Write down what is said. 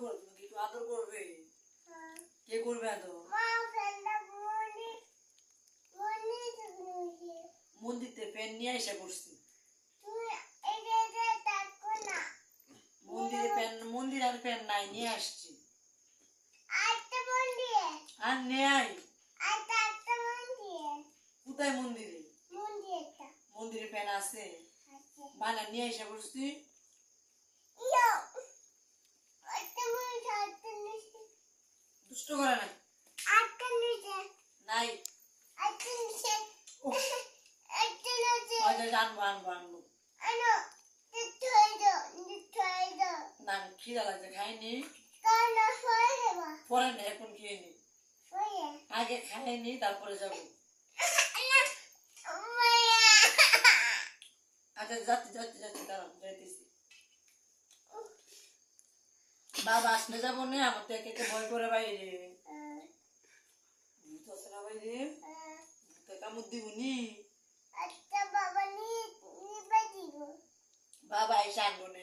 করে তুমি একটু আদর করবে? কে করবে আদর? মন্দিরতে ফ্যান নিয়ে এসে করছি। মন্দিরে আর ফ্যান নাই, নিয়ে আসছি। আর নেই। কোথায় মন্দিরে? মন্দিরে ফ্যান আছে, বানা নিয়ে এসে করছি। দুষ্ট করে না নাই। আনবো আনবো আনবো না, খিদা লাগছে, খাইনি। পরে না, এখন খেয়ে নি, আগে খাইনি তারপরে যাবো। আচ্ছা যাচ্ছি যাচ্ছি যাচ্ছি, দাঁড়ান যাইতেছি। বাবা আসলে যাবো না, আমার তো একে একে ভয় করে বাইরে। ভূত আছে না বাইরে, ভূতে কামড় দিব নি। বাবা এসে আনবো না।